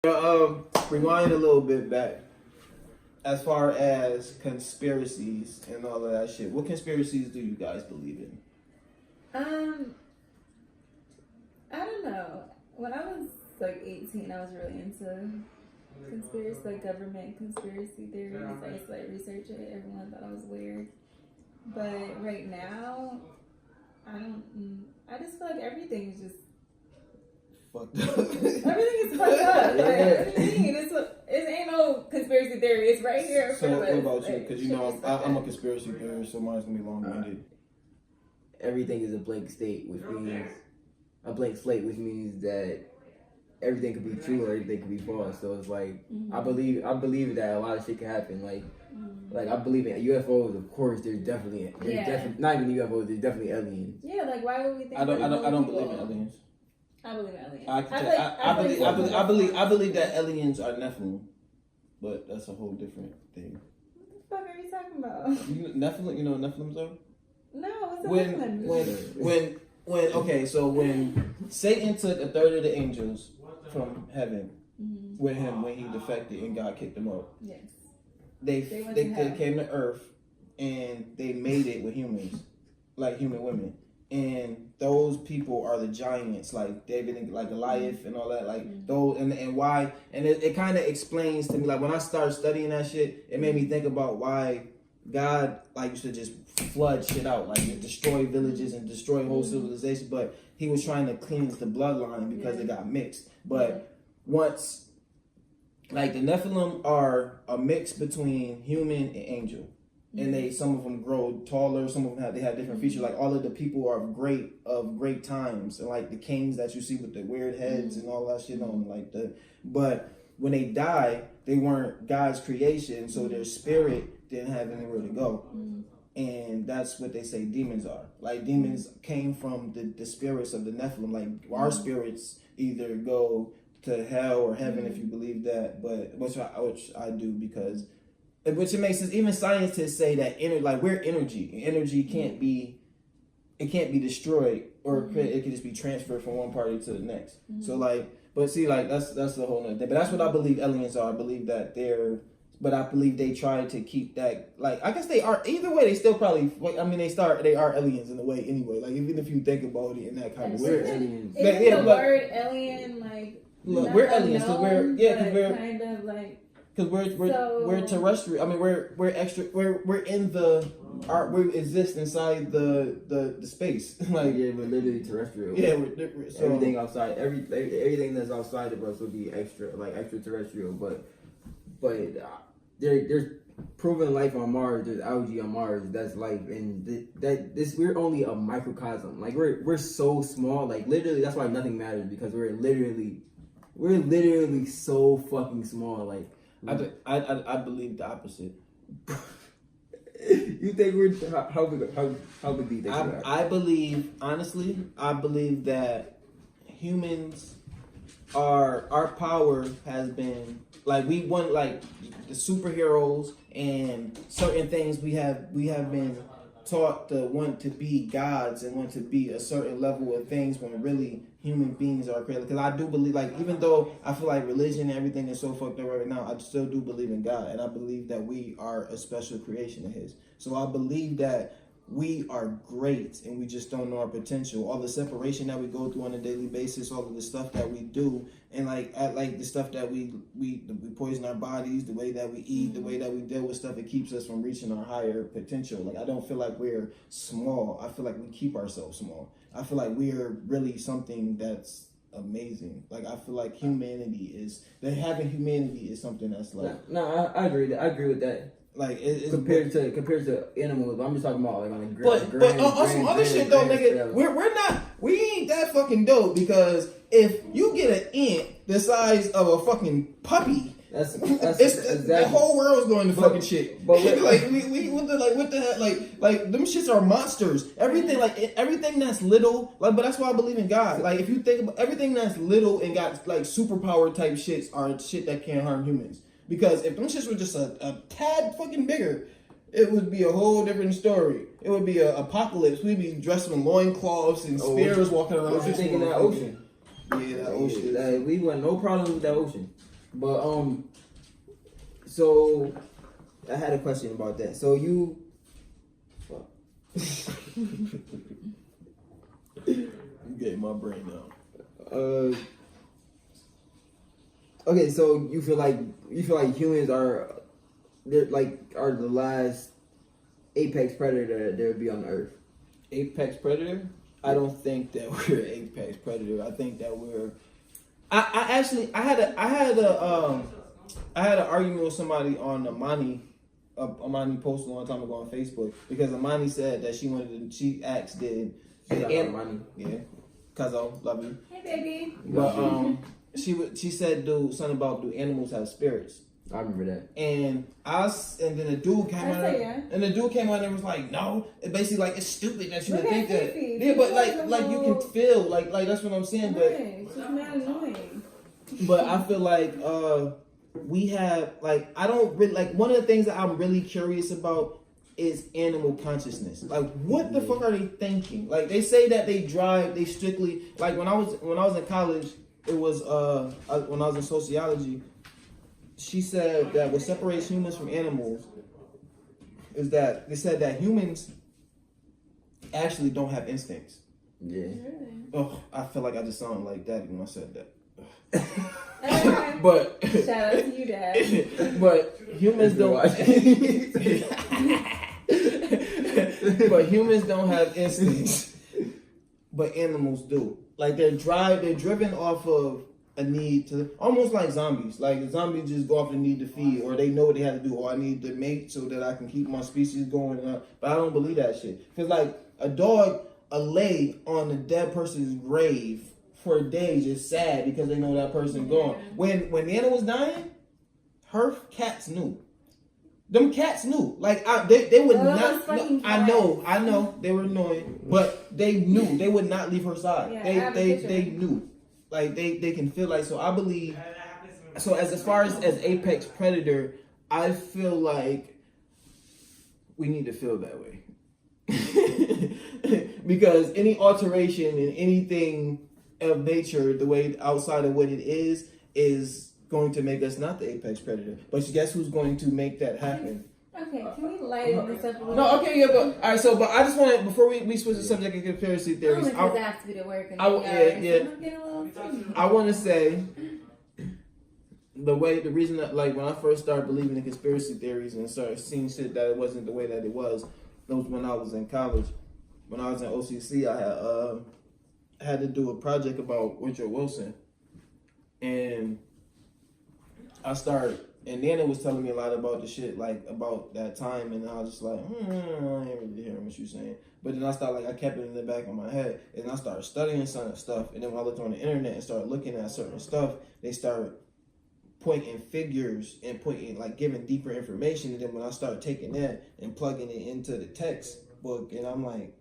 Rewind a little bit back. As far as conspiracies and all of that shit, what conspiracies do you guys believe in? I don't know. When I was like 18, I was really into conspiracy, like government conspiracy theories. I used to like research it. Everyone thought I was weird. But right now, I just feel like everything is just fucked up. Everything is fucked up. Like, what do you mean? It ain't no conspiracy theory. It's right here. So what about you? Because you know I'm a conspiracy theorist, so mine's gonna be long-winded. Everything is a blank state, which means a blank slate, which means that everything could be true or everything could be false. So it's like I believe that a lot of shit can happen. Like I believe in UFOs. Of course, there's definitely not even UFOs. There's definitely aliens. Yeah, like why would we think? I don't believe in aliens. I believe in aliens. I believe that aliens are nephilim, but that's a whole different thing. What the fuck are you talking about? Nephilim, you know what nephilims are? No, what's a nephilim? When Satan took a third of the angels from heaven with him when he defected and God kicked him out. Yes. They came to earth and they made it with humans, like human women. And those people are the giants, like David and like Goliath and all that, like those and why. And it kind of explains to me, like when I started studying that shit, it made me think about why God like used to just flood shit out, like destroy villages and destroy whole civilizations. But he was trying to cleanse the bloodline because it got mixed. But once, like the Nephilim are a mix between human and angel. And some of them grow taller. Some of them have different features. Like all of the people are of great times, and like the kings that you see with the weird heads and all that shit on But when they die, they weren't God's creation, so their spirit didn't have anywhere to go. And that's what they say demons are. Like demons came from the spirits of the Nephilim. Like our spirits either go to hell or heaven if you believe that, but which I do because. Which it makes sense. Even scientists say that we're energy. Energy can't be destroyed, or it can just be transferred from one party to the next. So that's the whole nother thing. But that's what I believe aliens are. I believe that but I believe they try to keep that. Like I guess they are. Either way, they still probably. They are aliens in a way anyway. Like even if you think about it in that kind of way. Aliens. The word alien like. Look, we're aliens because we're kind of like. Because we're terrestrial. I mean, we're extra. We're in we exist inside the space. Like we're literally terrestrial. Yeah, so everything outside, everything that's outside of us would be extraterrestrial. But there's proven life on Mars. There's algae on Mars. That's life, and we're only a microcosm. Like we're so small. Like literally, that's why nothing matters because we're literally so fucking small. Like. I believe the opposite. You think we're how big do you think we are? I believe that humans our power has been like we want like the superheroes and certain things we have been taught to want to be gods and want to be a certain level of things when really human beings are created. Because I do believe, like, even though I feel like religion and everything is so fucked up right now, I still do believe in God. And I believe that we are a special creation of his. So I believe that we are great and we just don't know our potential. All the separation that we go through on a daily basis, all of the stuff that we do, and like the stuff that we poison our bodies, the way that we eat, the way that we deal with stuff, it keeps us from reaching our higher potential. Like I don't feel like we're small. I feel like we keep ourselves small. I feel like we're really something that's amazing. Like I feel like having humanity is something that's like. No, I agree. I agree with that. Like compared to animals, I'm just talking about like on a but on some other shit though, nigga. We ain't that fucking dope because if you get an ant the size of a fucking puppy, that's exactly. The whole world's going to fucking shit. But like what the hell? Like them shits are monsters. Everything that's little. Like, but that's why I believe in God. Like if you think about everything that's little and got like superpower type shits are shit that can't harm humans. Because if them shits were just a tad fucking bigger, it would be a whole different story. It would be an apocalypse. We'd be dressed in loincloths and spears walking around. What you think of that ocean? Yeah, that ocean. We want no problem with that ocean. But so I had a question about that. So you, You gave my brain down. okay, so you feel like humans are the last apex predator that would be on the earth. Apex predator? I don't think that we're apex predator. I think that we're. I had an argument with somebody on Amani post a long time ago on Facebook because Amani said that she asked did Amani. Yeah, cuz I love you. Hey, baby. But she said something about do animals have spirits? I remember that. And then the dude came out and was like, no. It's basically like it's stupid that you would think that. Yeah, but like you can feel like that's what I'm saying. But it's just not annoying. But I feel like we have like I don't really like one of the things that I'm really curious about is animal consciousness. Like what the fuck are they thinking? Like they say that they strictly like when I was in college, it was when I was in sociology. She said that what separates humans from animals is that they said that humans actually don't have instincts. Yeah. Oh, I feel like I just sounded like Daddy when I said that. But shout out to you, Dad. But humans don't. But humans don't have instincts, but animals do. Like they're driven off of a need to, almost like zombies. Like zombies just go off the need to feed, or they know what they have to do. Or I need to mate so that I can keep my species going. But I don't believe that shit. Because like a dog, lay on a dead person's grave for a day just sad because they know that person gone. When Nana was dying, her cats knew. Them cats knew. Like they would not. No, I know they were annoying, but they knew they would not leave her side. Yeah, they knew. Like they can feel like so. I believe. So as far as apex predator, I feel like we need to feel that way because any alteration in anything of nature, the way outside of what it is going to make us not the apex predator. But guess who's going to make that happen? Okay, can we lighten this up a little? No, okay, yeah, but all right. So, but I just want to before we switch the subject of conspiracy theories. I have to be to work. And I want to say the reason that like when I first started believing in conspiracy theories and started seeing shit that it wasn't the way that it was when I was in college. When I was in OCC, I had to do a project about Woodrow Wilson, and I started. And Nana was telling me a lot about the shit, like about that time, and I was just like, I ain't really hearing what you're saying. But then I kept it in the back of my head, and I started studying some stuff. And then when I looked on the internet and started looking at certain stuff, they started pointing figures and giving deeper information. And then when I started taking that and plugging it into the textbook, and I'm like,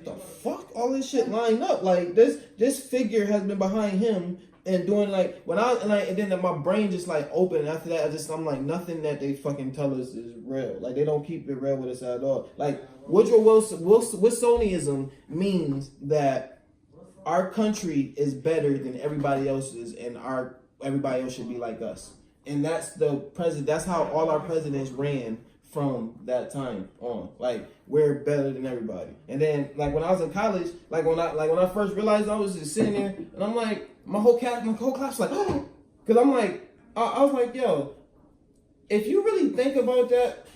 the fuck, all this shit lined up. Like this figure has been behind him. And doing and then my brain just like opened. After that, I'm like, nothing that they fucking tell us is real. Like they don't keep it real with us at all. Like Woodrow Wilsonism means that our country is better than everybody else's, and everybody else should be like us. And that's That's how all our presidents ran from that time on. Like we're better than everybody. And then like when I was in college, when I first realized I was just sitting there, and I'm like. My whole class was like, oh, because I'm like, I was like, yo, if you really think about that,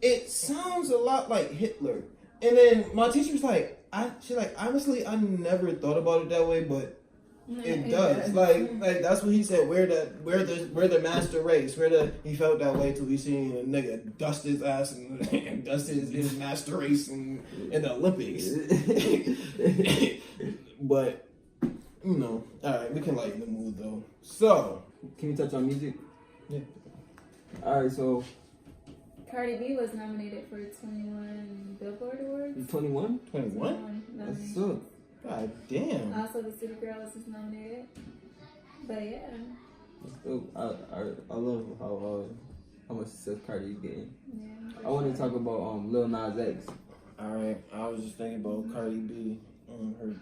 it sounds a lot like Hitler. And then my teacher was like, honestly, I never thought about it that way, but it does. Like that's what he said. We're the master race. He felt that way till he seen a nigga dust his ass and dust his master race in the Olympics. But. All right, we can lighten the mood though. So, can we touch on music? Yeah. All right, so Cardi B was nominated for 21 Billboard Awards. 21? 21? That's so. God damn. Also, the City Girls was nominated. But yeah. That's dope. I love how much success Cardi is getting. Yeah. I want to talk about Lil Nas X. All right, I was just thinking about Cardi B and her.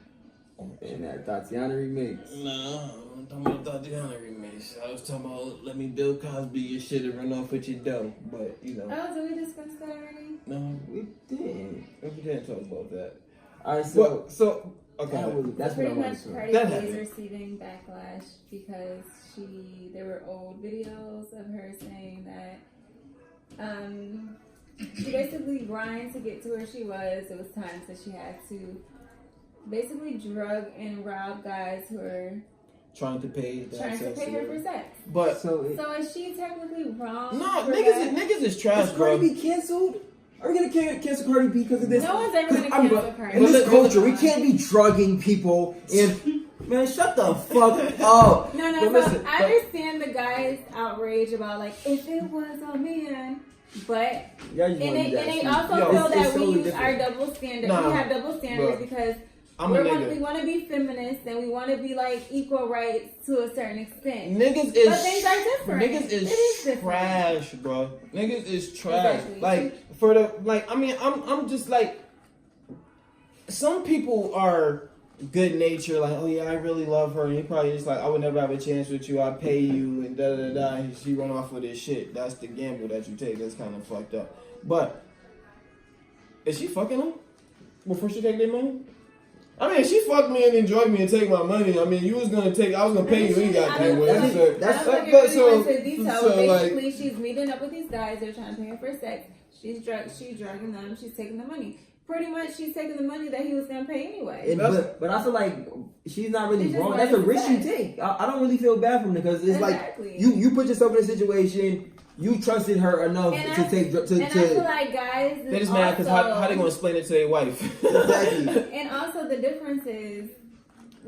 And that Tatiana remix. No, don't talk about Tatiana remix. I was talking about let me Bill Cosby your shit and run off with your dough, but you know. Oh, did we discuss that already? No, we didn't. We didn't talk about that. All right, So okay. that's pretty what I much wanted to. Cardi That B is happened. receiving backlash because there were old videos of her saying that she basically grind to get to where she was. It was times that she had to basically drug and rob guys who were Trying to pay her for sex. But So is she technically wrong? no, for niggas is trash, Is bro. Cardi B canceled? Are we gonna cancel Cardi B because of this? No one's ever gonna cancel Cardi In B. this culture, we can't be drugging people and man, shut the fuck up. No, But so listen, I understand the guy's outrage about like if it was a man, but and they also feel that we use our double standard. Nah, we have double standards bro. because I'm a we nigga. want to be feminists and we want to be like equal rights to a certain extent. Niggas But things are different. Niggas It is different. trash, bro. Niggas is trash. Exactly. Like for the like, I mean, I'm just like, some people are good natured, like, oh yeah, I really love her, and he probably just like, I would never have a chance with you. I pay you, and da da da. And she run off with this shit. That's the gamble that you take. That's kind of fucked up. But is she fucking him before she take their money? I mean, if she fucked me and enjoyed me and take my money, I mean, I was gonna pay you anyway. I don't think really went into detail. Basically, she's meeting up with these guys. They're trying to pay her for sex. She's drugging them. She's taking the money. Pretty much, she's taking the money that he was gonna pay anyway. But I feel like she's not really It's wrong. just That's a what risk it's you take. I don't really feel bad for him because it's Exactly. like you put yourself in a situation. You trusted her enough to take to. And I feel like guys. They just mad because how they gonna explain it to their wife? Exactly. And also the difference is,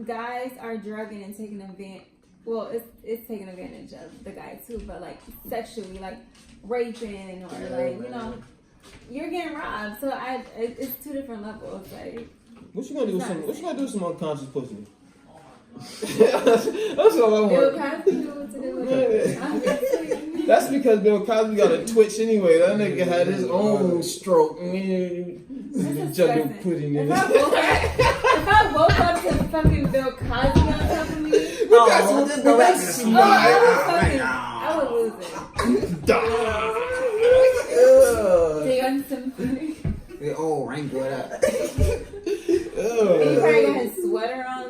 guys are drugging and taking advantage. Well, it's taking advantage of the guy too, but like sexually, like raping or like you're getting robbed. So it's two different levels. Like What you gonna do? What you gonna do with some unconscious pussy? That's all I Bill want. Cosby knew what to do with it. Obviously. That's because Bill Cosby got a twitch anyway. That nigga had his own stroke. Juggle pudding in If I woke up to fucking Bill Cosby on top of me, I would lose it. Do you got some funny? Rank what up? He probably got his sweater on.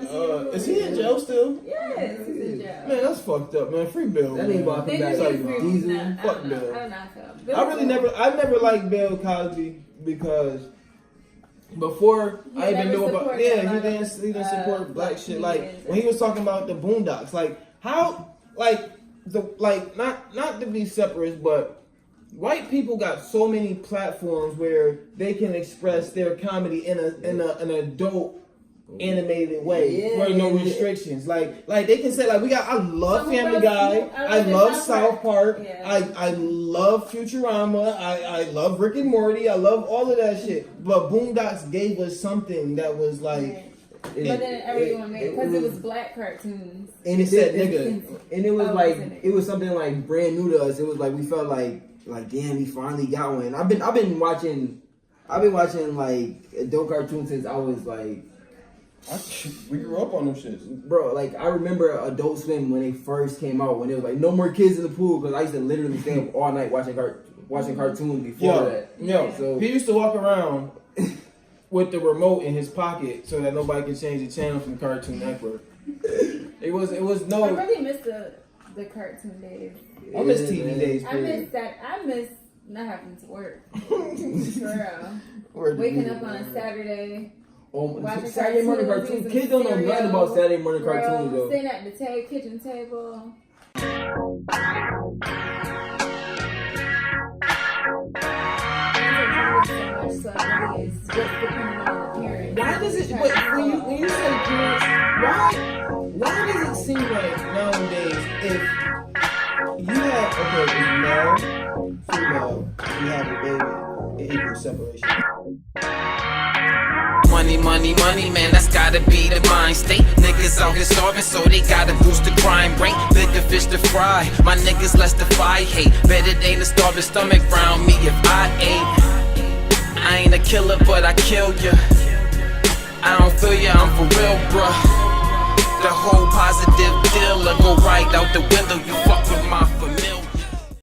Is he in jail still? Yes, he's in jail. Man, that's fucked up, man. Free Bill. That ain't about to They come back. just Like, agree. Diesel. Nah, Fuck I don't know. Bill. I don't know how I feel. I never liked Bill Cosby because before He I even never knew about supported he a lot didn't support black shit. Like when he was talking about the Boondocks, like how not to be separate, but white people got so many platforms where they can express their comedy in an adult animated way, where no restrictions. Like they can say like I love Family Guy, I love South Park, I love Futurama, I love Rick and Morty, I love all of that shit. But Boondocks gave us something that was like. But then everyone made it because it was black cartoons. And it said nigga, and it was it was something like brand new to us. It was like we felt like damn, we finally got one. I've been watching like adult cartoons since I was like. We grew up on them shits. Bro, like I remember Adult Swim when they first came out, when it was like no more kids in the pool, because I used to literally stay up all night watching cartoons before that. So he used to walk around with the remote in his pocket so that nobody could change the channel from Cartoon Network. It was no. I really miss the cartoon days. I miss TV days. I miss that. I miss not having to work. For real. Waking up on a Saturday. Saturday morning cartoons. Kids don't know nothing about Saturday morning cartoons though. Sitting at the kitchen table. Why does it? But when you say parents, why does it seem like nowadays if you have male, female, you have a baby, it equals separation. Money, man, that's gotta be the mind state. Niggas out here starving, so they gotta boost the crime rate. Bigger fish to fry, my niggas less to fight hate. Bet it ain't a starving stomach round me if I ate. I ain't a killer, but I kill ya. I don't feel ya, I'm for real, bruh. The whole positive deal will go right out the window. You fuck with my